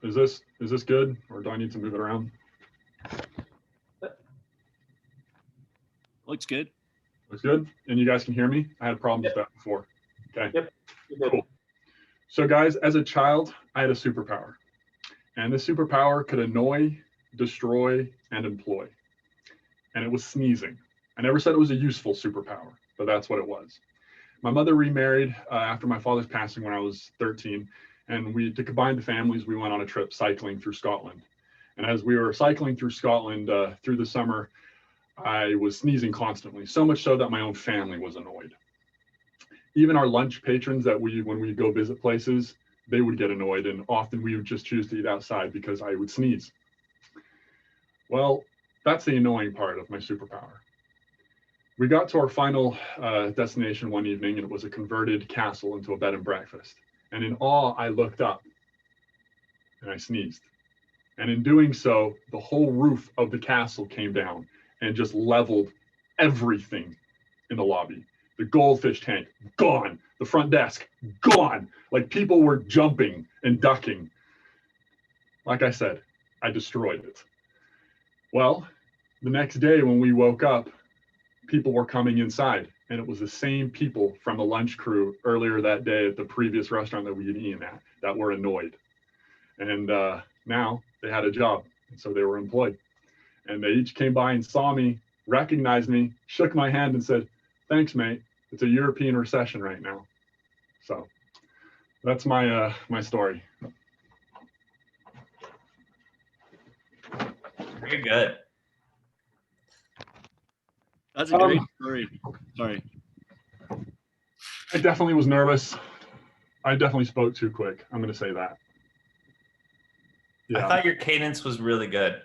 Is this good, or do I need to move it around? Looks good. Looks good. And you guys can hear me? I had problems with that before. Okay. Yep. Cool. So guys, as a child, I had a superpower. And this superpower could annoy, destroy, and employ. And it was sneezing. I never said it was a useful superpower, but that's what it was. My mother remarried after my father's passing when I was 13. And to combine the families, we went on a trip cycling through Scotland. And as we were cycling through Scotland through the summer, I was sneezing constantly, so much so that my own family was annoyed. Even our lunch patrons when we go visit places, they would get annoyed, and often we would just choose to eat outside because I would sneeze. Well, that's the annoying part of my superpower. We got to our final destination one evening, and it was a converted castle into a bed and breakfast. And in awe, I looked up and I sneezed. And in doing so, the whole roof of the castle came down and just leveled everything in the lobby. The goldfish tank, gone. The front desk, gone. Like people were jumping and ducking. Like I said, I destroyed it. Well, the next day when we woke up, people were coming inside, and it was the same people from the lunch crew earlier that day at the previous restaurant that we had eaten at that were annoyed. And now they had a job, and so they were employed. And they each came by and saw me, recognized me, shook my hand and said, "Thanks, mate. It's a European recession right now." So that's my my story. Very good. That's a great story. Sorry. I definitely was nervous. I definitely spoke too quick. I'm going to say that. Yeah. I thought your cadence was really good.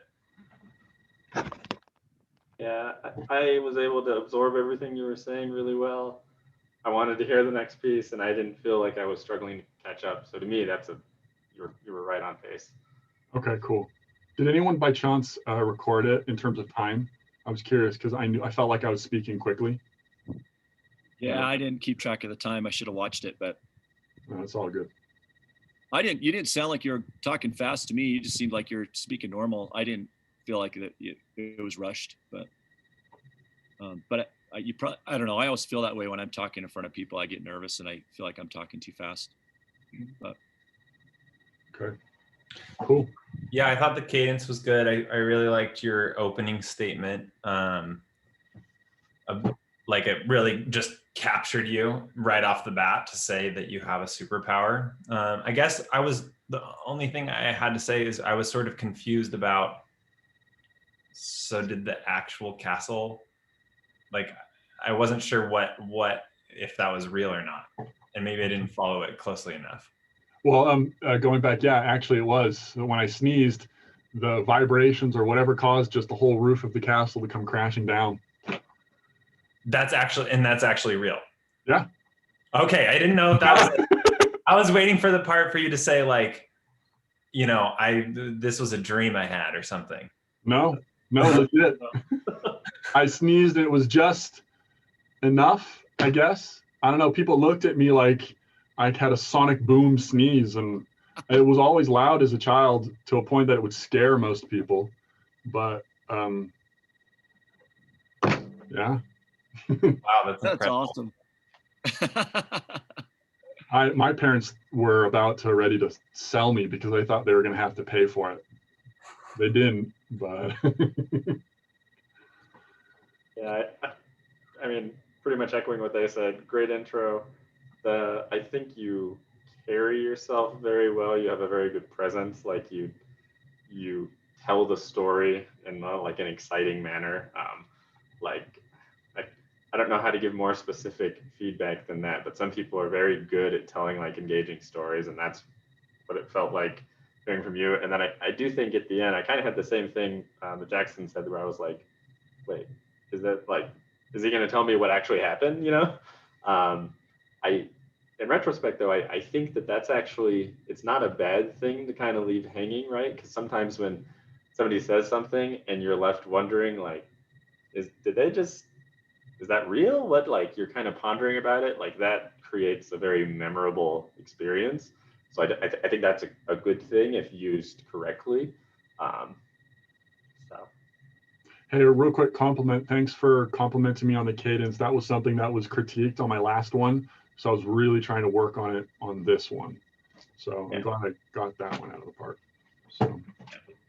Yeah, I was able to absorb everything you were saying really well. I wanted to hear the next piece, and I didn't feel like I was struggling to catch up. So to me, you were right on pace. Okay, cool. Did anyone by chance record it in terms of time? I was curious because I felt like I was speaking quickly. Yeah, I didn't keep track of the time. I should have watched it, but no, it's all good. You didn't sound like you were talking fast to me. You just seemed like you're speaking normal. I didn't feel like it was rushed, but I don't know. I always feel that way when I'm talking in front of people. I get nervous and I feel like I'm talking too fast. But okay, cool. Yeah, I thought the cadence was good. I really liked your opening statement. Like it really just captured you right off the bat to say that you have a superpower. I guess the only thing I had to say is I was sort of confused about, so did the actual castle, like, I wasn't sure if that was real or not. And maybe I didn't follow it closely enough. Well, going back, yeah, actually it was. When I sneezed, the vibrations or whatever caused just the whole roof of the castle to come crashing down. That's actually real. Yeah. Okay, I didn't know if that was it. I was waiting for the part for you to say, like, this was a dream I had or something. No, legit. I sneezed and it was just enough, I guess. I don't know. People looked at me like I had a sonic boom sneeze, and it was always loud as a child to a point that it would scare most people. But yeah. Wow, that's awesome. My parents were about ready to sell me because they thought they were going to have to pay for it. They didn't, but yeah, I mean, pretty much echoing what they said. Great intro. I think you carry yourself very well. You have a very good presence. Like you tell the story in like an exciting manner. I don't know how to give more specific feedback than that, but some people are very good at telling like engaging stories, and that's what it felt like hearing from you. And then I do think at the end, I kind of had the same thing that Jackson said, where I was like, wait, is he going to tell me what actually happened? In retrospect though, I think that's actually, it's not a bad thing to kind of leave hanging, right? Because sometimes when somebody says something and you're left wondering, like, is that real? What, like, you're kind of pondering about it, like that creates a very memorable experience. So I think that's a good thing if used correctly. So. Hey, a real quick compliment. Thanks for complimenting me on the cadence. That was something that was critiqued on my last one. So I was really trying to work on it on this one. So I'm glad I got that one out of the park. So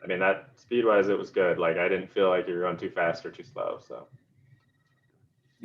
I mean, that speed wise, it was good. Like I didn't feel like you were going too fast or too slow. So